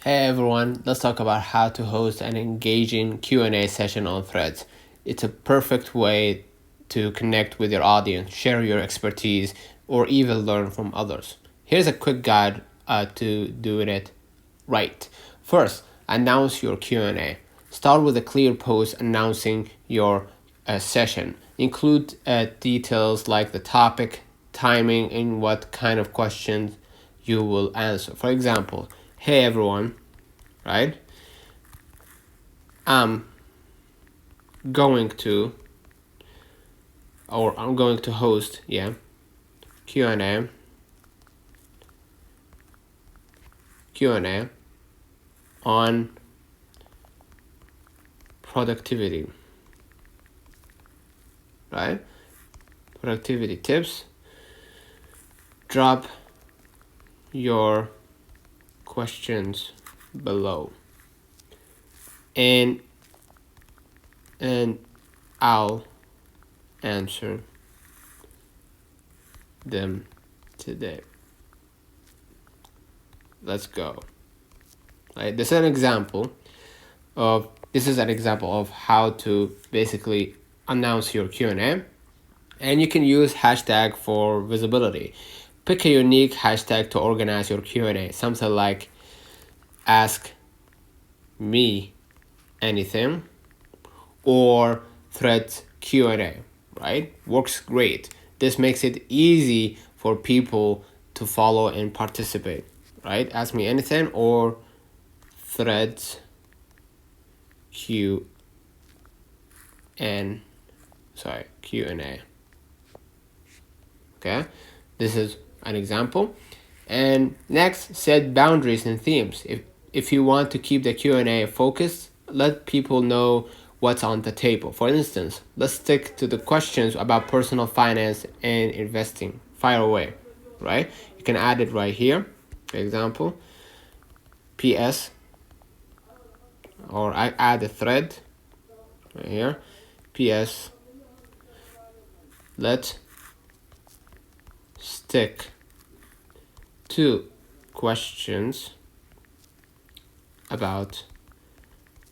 Hey everyone, let's talk about how to host an engaging Q&A session on Threads. It's a perfect way to connect with your audience, share your expertise, or even learn from others. Here's a quick guide to doing it right. First, announce your Q&A. Start with a clear post announcing your session. Include details like the topic, timing, and what kind of questions you will answer. For example, hey everyone, right? I'm going to, I'm going to host, Q&A, Q&A on productivity, right? Productivity tips. Drop your questions below, and I'll answer them today. Let's go. Right? This is an example of how to basically announce your Q&A, and you can use hashtag for visibility. Pick a unique hashtag to organize your Q&A, something like ask me anything or threads Q&A, right? Works great. This makes it easy for people to follow and participate, right? Ask me anything or threads Q&A. Okay, this is an example. And next, set boundaries and themes. If you want to keep the Q&A focused, let people know what's on the table. For instance, let's stick to the questions about personal finance and investing. Fire away, right? You can add it right here. For example, PS, or I add a thread right here. PS, let's stick to questions about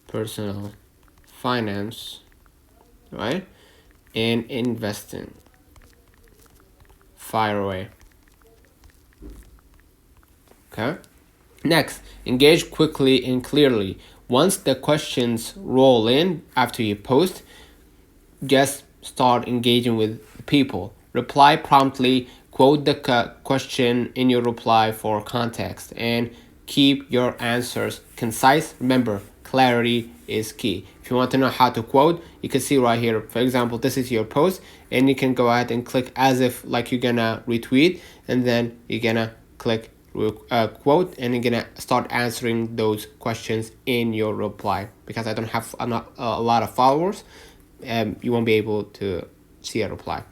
personal finance, right? And investing. Fire away. Okay. Next, engage quickly and clearly. Once the questions roll in after you post, just start engaging with people. Reply promptly, quote the question in your reply for context, and keep your answers concise. Remember, clarity is key. If you want to know how to quote, you can see right here. For example, this is your post, and you can go ahead and click as if like you're gonna retweet, and then you're gonna click quote, and you're gonna start answering those questions in your reply. Because I don't have a lot of followers, you won't be able to see a reply.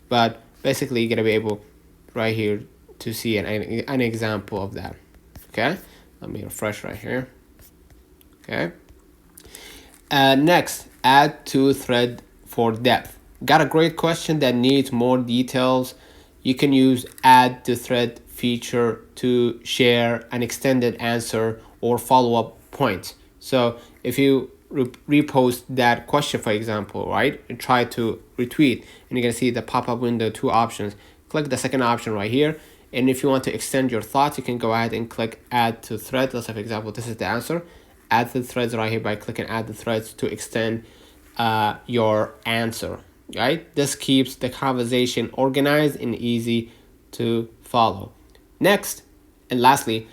But basically, you're gonna be able right here to see an example of that. Okay, let me refresh right here. Okay. Next, add to thread for depth. Got a great question that needs more details? You can use add to thread feature to share an extended answer or follow-up point. So if you repost that question, for example, right, and try to retweet, and you're gonna see the pop-up window, two options. Click the second option right here, and if you want to extend your thoughts, you can go ahead and click add to thread. Let's say, for example, this is the answer. Add the threads right here by clicking add the threads to extend your answer, right? This keeps the conversation organized and easy to follow. Next, and lastly,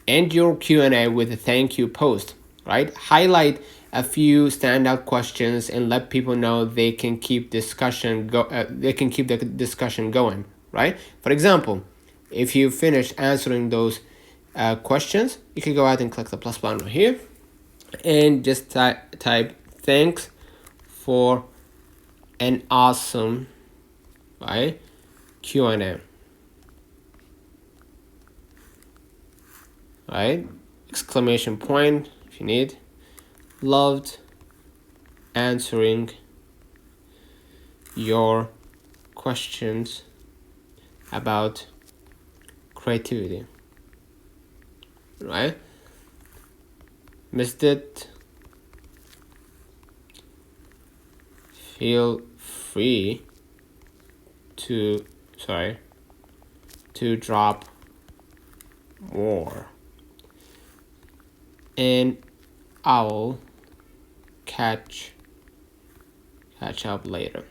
end your Q&A with a thank you post, right? Highlight a few standout questions and let people know they can keep the discussion going, right? For example, if you finish answering those questions, you can go ahead and click the plus button right here and just type thanks for an awesome, right, Q&A, right? Exclamation point if you need. Loved answering your questions about creativity, right? missed it, feel free to drop more, and I'll catch up later.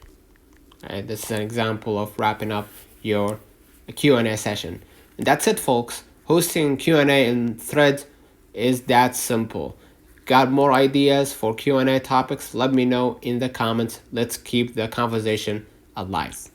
All right, this is an example of wrapping up your Q&A session. And that's it, folks. Hosting Q&A in Threads is that simple. Got more ideas for Q&A topics? Let me know in the comments. Let's keep the conversation alive.